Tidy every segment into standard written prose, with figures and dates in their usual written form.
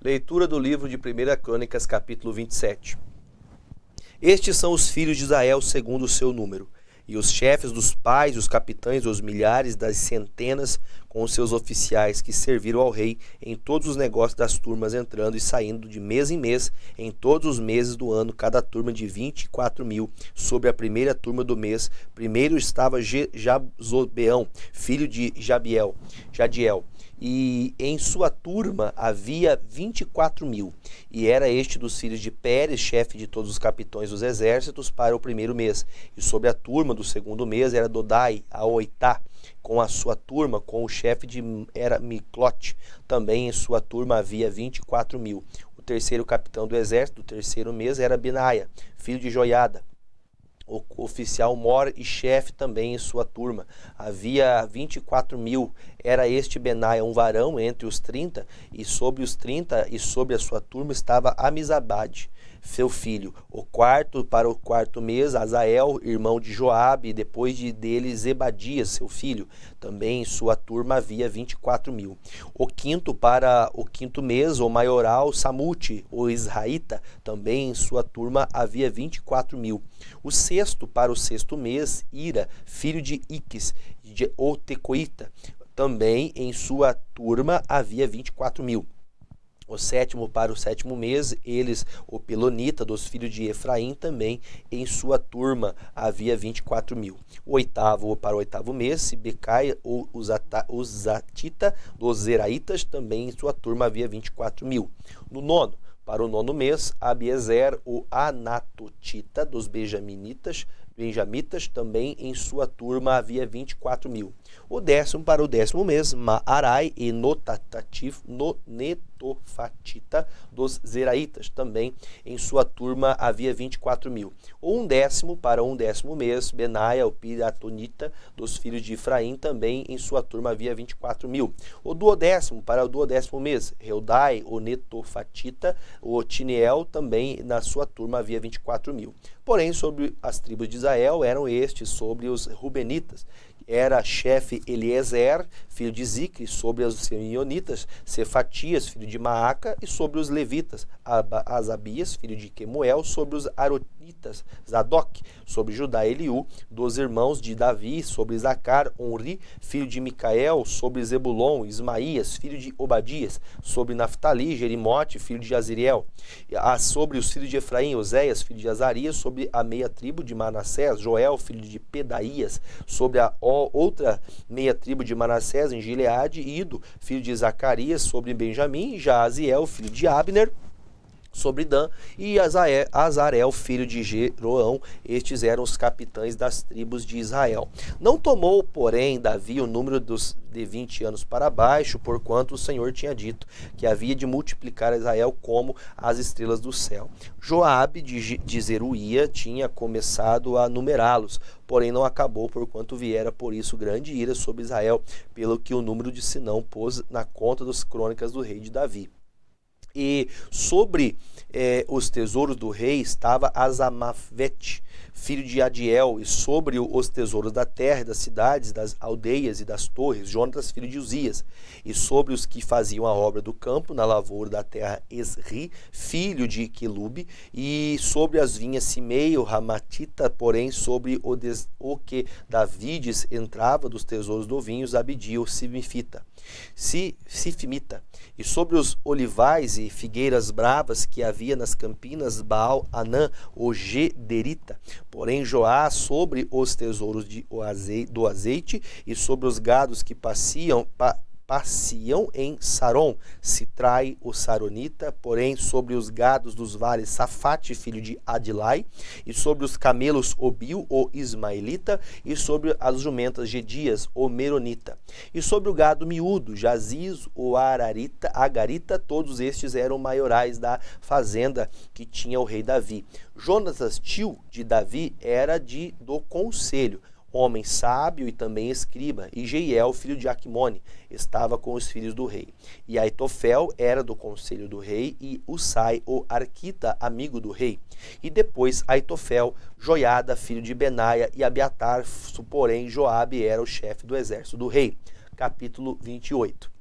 Leitura do livro de 1 Crônicas, capítulo 27. Estes são os filhos de Israel segundo o seu número, e os chefes dos pais, os capitães, os milhares das centenas, com os seus oficiais que serviram ao rei em todos os negócios das turmas, entrando e saindo de mês em mês, em todos os meses do ano, cada turma de 24.000, sobre a primeira turma do mês. Primeiro estava Jazobeão, filho de Jadiel, e em sua turma havia 24.000, e era este dos filhos de Pérez, chefe de todos os capitães dos exércitos, para o primeiro mês. E sobre a turma do segundo mês era Dodai, a Oitá, com a sua turma, com o chefe de era Miclote. Também em sua turma havia 24.000. O terceiro capitão do exército do terceiro mês era Benaia, filho de Joiada, o oficial mor e chefe também em sua turma. Havia 24.000. Era este Benaia um varão entre os 30, e sobre os 30 e sobre a sua turma estava Amizabade, seu filho. Para o quarto mês, Azael, irmão de Joabe, e depois dele Zebadias, seu filho. Também em sua turma havia 24.000. Para o quinto mês, o maioral Samute, o israelita, também em sua turma havia 24.000. Para o sexto mês, Ira, filho de Iques, o tecoita, também em sua turma havia 24.000. Para o sétimo mês, o pelonita, dos filhos de Efraim, também em sua turma havia 24.000. Para o oitavo mês, Becai, o zatita, dos zeraitas, também em sua turma havia 24.000. Para o nono mês, Abiezer, o anatotita, dos benjamitas, também em sua turma havia 24.000. Para o décimo mês, Maarai e Netofatita, dos zeraitas, também em sua turma havia 24.000. Para um décimo mês, Benaia, o piratonita, dos filhos de Efraim, também em sua turma havia 24.000. Para o duodécimo mês, Reudai, o netofatita, o Otiniel, também na sua turma havia 24.000. Porém, sobre as tribos de Israel eram estes: sobre os rubenitas era chefe Eliezer, filho de Zicre; sobre os simeonitas, Cefatias, filho de Maaca; e sobre os levitas, Asabias, filho de Quemuel; sobre os aronitas, Zadok; sobre Judá, Eliú, dos irmãos de Davi; sobre Zacar, Onri, filho de Micael; sobre Zebulon, Ismaías, filho de Obadias; sobre Naftali, Jerimote, filho de Aziriel; sobre os filhos de Efraim, Oséias, filho de Azarias; sobre a meia tribo de Manassés, Joel, filho de Pedaías; sobre a outra meia tribo de Manassés, em Gileade, Ido, filho de Zacarias; sobre Benjamim, Jaaziel, filho de Abner; sobre Dan, e Azarel, filho de Jeroão. Estes eram os capitães das tribos de Israel. Não tomou, porém, Davi o número de 20 anos para baixo, porquanto o Senhor tinha dito que havia de multiplicar Israel como as estrelas do céu. Joabe de Zeruía tinha começado a numerá-los, porém não acabou, porquanto viera por isso grande ira sobre Israel, pelo que o número de Sinão pôs na conta das crônicas do rei de Davi. E sobre os tesouros do rei estava Azamavete, filho de Adiel; e sobre os tesouros da terra, das cidades, das aldeias e das torres, Jonatas, filho de Uzias; e sobre os que faziam a obra do campo, na lavoura da terra, Esri, filho de Quelube; e sobre as vinhas, Simei, o Ramatita; porém sobre o que Davides entrava dos tesouros do vinho, Zabdi, o Sifimita; e sobre os olivais e figueiras bravas que havia nas campinas, Baal-Anã, o Gederita; porém Joás sobre os tesouros do azeite, e sobre os gados que pasciam em Saron, Citrai, o Saronita; porém sobre os gados dos vales, Safate, filho de Adilai; e sobre os camelos, Obil, o Ismaelita; e sobre as jumentas, Gedias, o Meronita; e sobre o gado miúdo, Jaziz, o Agarita. Todos estes eram maiorais da fazenda que tinha o rei Davi. Jonatas, tio de Davi, era do conselho, homem sábio e também escriba; e Jeiel, filho de Aquimone, estava com os filhos do rei. E Aitofel era do conselho do rei, e Usai, o arquita, amigo do rei. E depois Aitofel, Joiada, filho de Benaia, e Abiatar; porém Joabe era o chefe do exército do rei. Capítulo 28.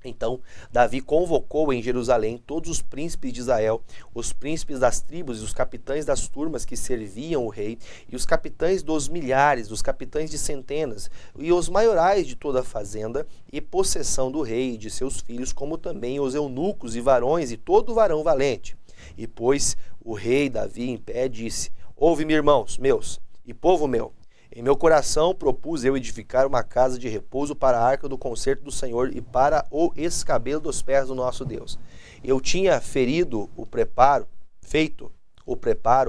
Então Davi convocou em Jerusalém todos os príncipes de Israel, os príncipes das tribos e os capitães das turmas que serviam o rei, e os capitães dos milhares, os capitães de centenas, e os maiorais de toda a fazenda e possessão do rei e de seus filhos, como também os eunucos e varões e todo varão valente. E pôs o rei Davi em pé, disse: Ouve-me, irmãos meus e povo meu. Em meu coração propus eu edificar uma casa de repouso para a arca do concerto do Senhor e para o escabelo dos pés do nosso Deus. Eu tinha feito o preparo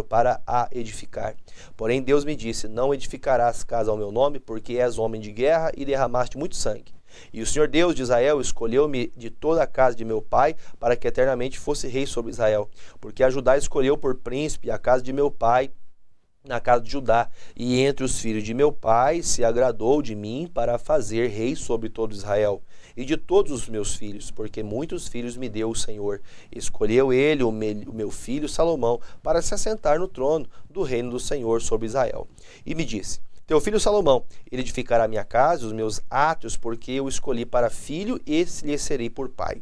para a edificar. Porém Deus me disse: Não edificarás casa ao meu nome, porque és homem de guerra e derramaste muito sangue. E o Senhor Deus de Israel escolheu-me de toda a casa de meu pai, para que eternamente fosse rei sobre Israel. Porque a Judá escolheu por príncipe a casa de meu pai, na casa de Judá, e entre os filhos de meu pai se agradou de mim para fazer rei sobre todo Israel, e de todos os meus filhos, porque muitos filhos me deu o Senhor. Escolheu ele o meu filho Salomão para se assentar no trono do reino do Senhor sobre Israel. E me disse: Teu filho Salomão, ele edificará minha casa e os meus átrios, porque eu escolhi para filho e lhe serei por pai.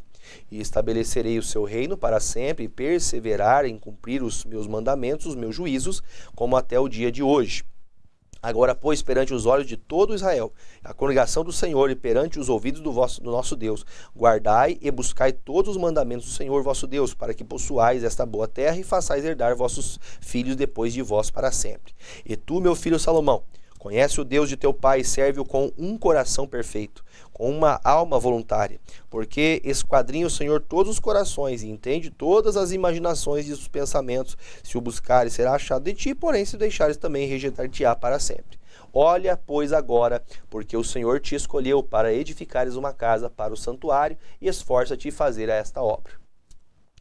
E estabelecerei o seu reino para sempre e perseverar em cumprir os meus mandamentos, os meus juízos, como até o dia de hoje. Agora, pois, perante os olhos de todo Israel, a congregação do Senhor, e perante os ouvidos do nosso Deus, guardai e buscai todos os mandamentos do Senhor vosso Deus, para que possuais esta boa terra e façais herdar vossos filhos depois de vós para sempre. E tu, meu filho Salomão, conhece o Deus de teu pai e serve-o com um coração perfeito, com uma alma voluntária, porque esquadrinha o Senhor todos os corações e entende todas as imaginações e os pensamentos. Se o buscares, será achado de ti, porém se o deixares também, rejeitar-te-á para sempre. Olha, pois, agora, porque o Senhor te escolheu para edificares uma casa para o santuário, e esforça-te em fazer esta obra.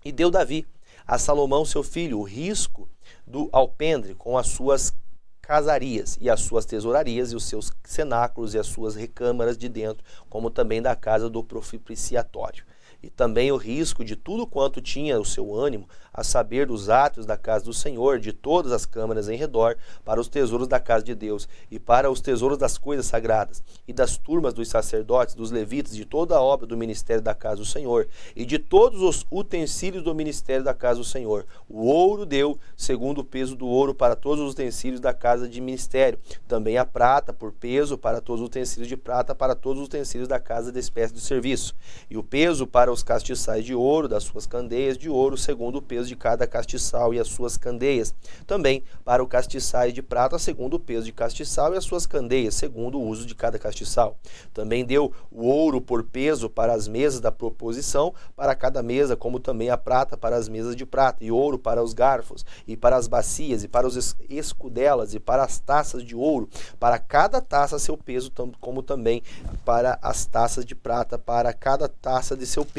E deu Davi a Salomão seu filho o risco do alpendre com as suas casarias e as suas tesourarias e os seus cenáculos e as suas recâmaras de dentro, como também da casa do propiciatório. E também o risco de tudo quanto tinha o seu ânimo, a saber dos átrios da casa do Senhor, de todas as câmaras em redor, para os tesouros da casa de Deus, e para os tesouros das coisas sagradas, e das turmas dos sacerdotes, dos levitas, de toda a obra do ministério da casa do Senhor, e de todos os utensílios do ministério da casa do Senhor. O ouro deu, segundo o peso do ouro, para todos os utensílios da casa de ministério. Também a prata, por peso, para todos os utensílios de prata, para todos os utensílios da casa de espécie de serviço. E o peso para os castiçais de ouro, das suas candeias de ouro, segundo o peso de cada castiçal e as suas candeias. Também para o castiçais de prata, segundo o peso de castiçal e as suas candeias, segundo o uso de cada castiçal. Também deu o ouro por peso para as mesas da proposição, para cada mesa, como também a prata para as mesas de prata, e ouro para os garfos, e para as bacias, e para os escudelas, e para as taças de ouro, para cada taça seu peso, como também para as taças de prata, para cada taça de seu peso.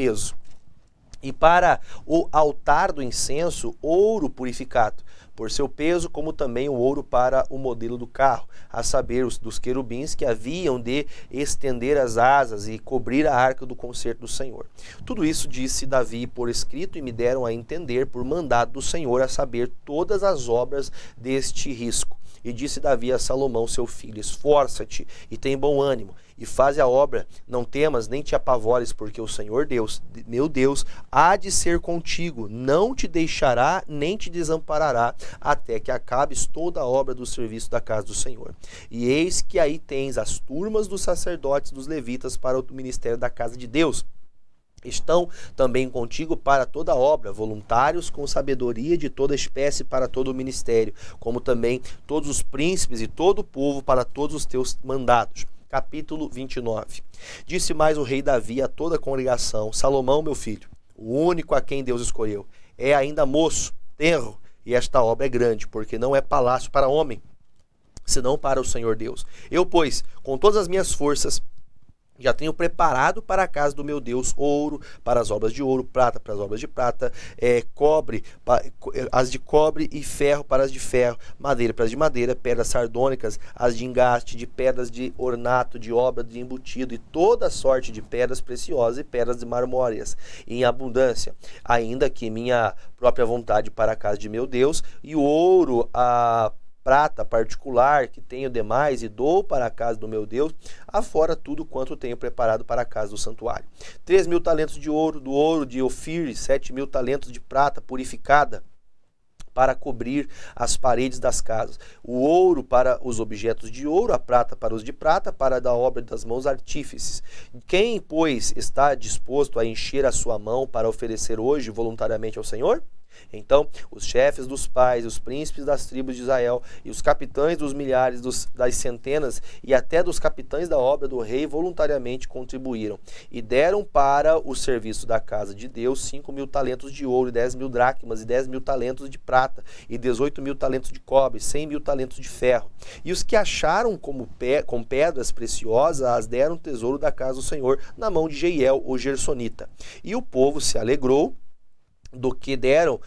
E para o altar do incenso, ouro purificado, por seu peso, como também o ouro para o modelo do carro, a saber, os dos querubins que haviam de estender as asas e cobrir a arca do concerto do Senhor. Tudo isso disse Davi por escrito, e me deram a entender por mandado do Senhor, a saber, todas as obras deste risco. E disse Davi a Salomão seu filho: Esforça-te e tem bom ânimo, e faze a obra, não temas nem te apavores, porque o Senhor Deus, meu Deus, há de ser contigo, não te deixará nem te desamparará, até que acabes toda a obra do serviço da casa do Senhor. E eis que aí tens as turmas dos sacerdotes, dos levitas, para o ministério da casa de Deus. Estão também contigo para toda obra, voluntários com sabedoria de toda espécie para todo o ministério, como também todos os príncipes e todo o povo para todos os teus mandados. Capítulo 29. Disse mais o rei Davi a toda a congregação: Salomão, meu filho, o único a quem Deus escolheu, é ainda moço, tenro, e esta obra é grande, porque não é palácio para homem, senão para o Senhor Deus. Eu, pois, com todas as minhas forças, já tenho preparado para a casa do meu Deus ouro para as obras de ouro, prata para as obras de prata, cobre, as de cobre, e ferro para as de ferro, madeira para as de madeira, pedras sardônicas, as de engaste, de pedras de ornato, de obra de embutido, e toda sorte de pedras preciosas e pedras de marmóreas em abundância, ainda que minha própria vontade para a casa de meu Deus, e o ouro prata particular que tenho demais e dou para a casa do meu Deus, afora tudo quanto tenho preparado para a casa do santuário. 3.000 talentos de ouro, do ouro de Ofir, 7.000 talentos de prata purificada, para cobrir as paredes das casas. O ouro para os objetos de ouro, a prata para os de prata, para da obra das mãos artífices. Quem, pois, está disposto a encher a sua mão para oferecer hoje voluntariamente ao Senhor? Então, os chefes dos pais, os príncipes das tribos de Israel e os capitães dos milhares, das centenas e até dos capitães da obra do rei voluntariamente contribuíram e deram para o serviço da casa de Deus 5.000 talentos de ouro, 10.000 dracmas e 10.000 talentos de prata e 18.000 talentos de cobre, 100.000 talentos de ferro. E os que acharam com pedras preciosas as deram tesouro da casa do Senhor na mão de Jeiel, o gersonita. E o povo se alegrou do que deram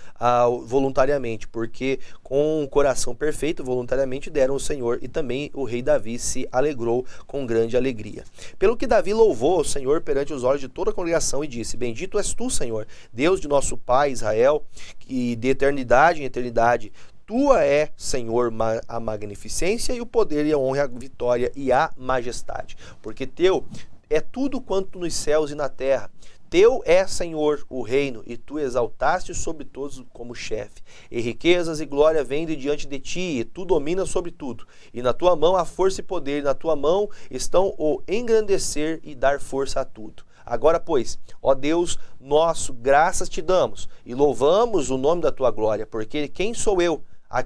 voluntariamente, porque com o coração perfeito, voluntariamente deram ao Senhor, e também o rei Davi se alegrou com grande alegria. Pelo que Davi louvou ao Senhor perante os olhos de toda a congregação e disse: Bendito és tu, Senhor, Deus de nosso pai Israel, que de eternidade em eternidade tua é, Senhor, a magnificência e o poder e a honra, a vitória e a majestade, porque teu é tudo quanto nos céus e na terra. Teu é, Senhor, o reino, e tu exaltaste sobre todos como chefe. E riquezas e glória vêm de diante de ti, e tu dominas sobre tudo. E na tua mão há força e poder, e na tua mão estão o engrandecer e dar força a tudo. Agora, pois, ó Deus nosso, graças te damos, e louvamos o nome da tua glória, porque quem sou eu?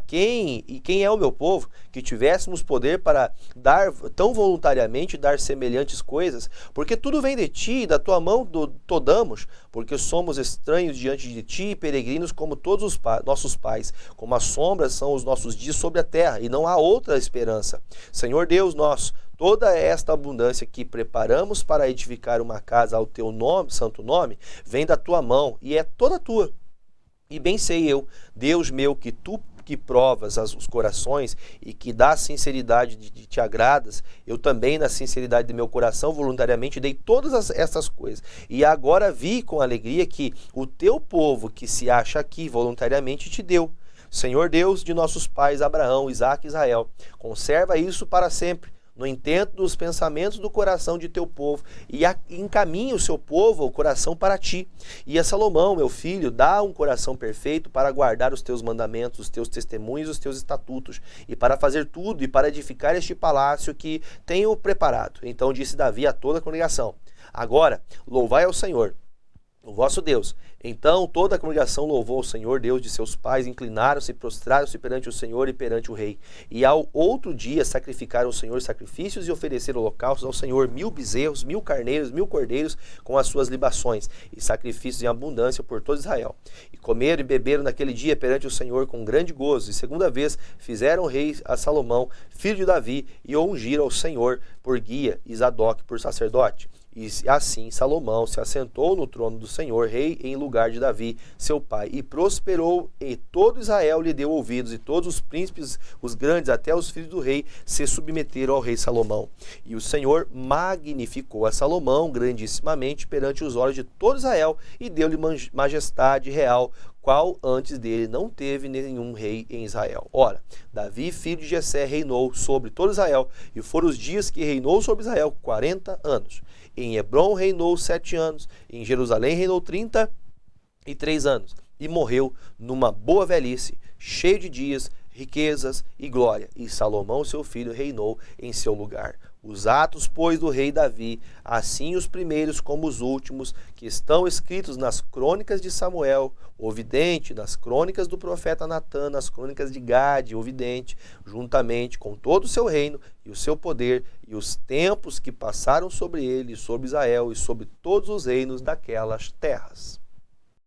Quem é o meu povo, que tivéssemos poder para dar tão voluntariamente, dar semelhantes coisas, porque tudo vem de ti, e da tua mão todamos, porque somos estranhos diante de ti, e peregrinos como todos os nossos pais, como as sombras são os nossos dias sobre a terra, e não há outra esperança. Senhor Deus nosso, toda esta abundância que preparamos para edificar uma casa ao teu nome, santo nome, vem da tua mão, e é toda tua. E bem sei eu, Deus meu, que tu que provas os corações e que da sinceridade de te agradas, eu também na sinceridade de meu coração voluntariamente dei todas essas coisas. E agora vi com alegria que o teu povo que se acha aqui voluntariamente te deu. Senhor Deus de nossos pais Abraão, Isaque e Israel, conserva isso para sempre, no intento dos pensamentos do coração de teu povo, e encaminha o seu povo, o coração para ti. E a Salomão, meu filho, dá um coração perfeito para guardar os teus mandamentos, os teus testemunhos, os teus estatutos, e para fazer tudo, e para edificar este palácio que tenho preparado. Então disse Davi a toda a congregação: Agora, louvai ao Senhor, o vosso Deus. Então toda a congregação louvou o Senhor, Deus de seus pais, inclinaram-se e prostraram-se perante o Senhor e perante o rei. E ao outro dia sacrificaram ao Senhor sacrifícios e ofereceram holocaustos ao Senhor, 1.000 bezerros, 1.000 carneiros, 1.000 cordeiros com as suas libações, e sacrifícios em abundância por todo Israel. E comeram e beberam naquele dia perante o Senhor com grande gozo. E segunda vez fizeram o rei a Salomão, filho de Davi, e o ungiram ao Senhor por guia, e Zadok por sacerdote. E assim Salomão se assentou no trono do Senhor, rei em lugar de Davi, seu pai, e prosperou, e todo Israel lhe deu ouvidos, e todos os príncipes, os grandes, até os filhos do rei, se submeteram ao rei Salomão. E o Senhor magnificou a Salomão grandissimamente perante os olhos de todo Israel, e deu-lhe majestade real, qual antes dele não teve nenhum rei em Israel. Ora, Davi, filho de Jessé, reinou sobre todo Israel, e foram os dias que reinou sobre Israel 40 anos. Em Hebrom reinou 7 anos, em Jerusalém reinou 33 anos, e morreu numa boa velhice, cheio de dias, riquezas e glória. E Salomão, seu filho, reinou em seu lugar. Os atos, pois, do rei Davi, assim os primeiros como os últimos, que estão escritos nas crônicas de Samuel, o vidente, nas crônicas do profeta Natã, nas crônicas de Gade, o vidente, juntamente com todo o seu reino e o seu poder, e os tempos que passaram sobre ele, sobre Israel e sobre todos os reinos daquelas terras.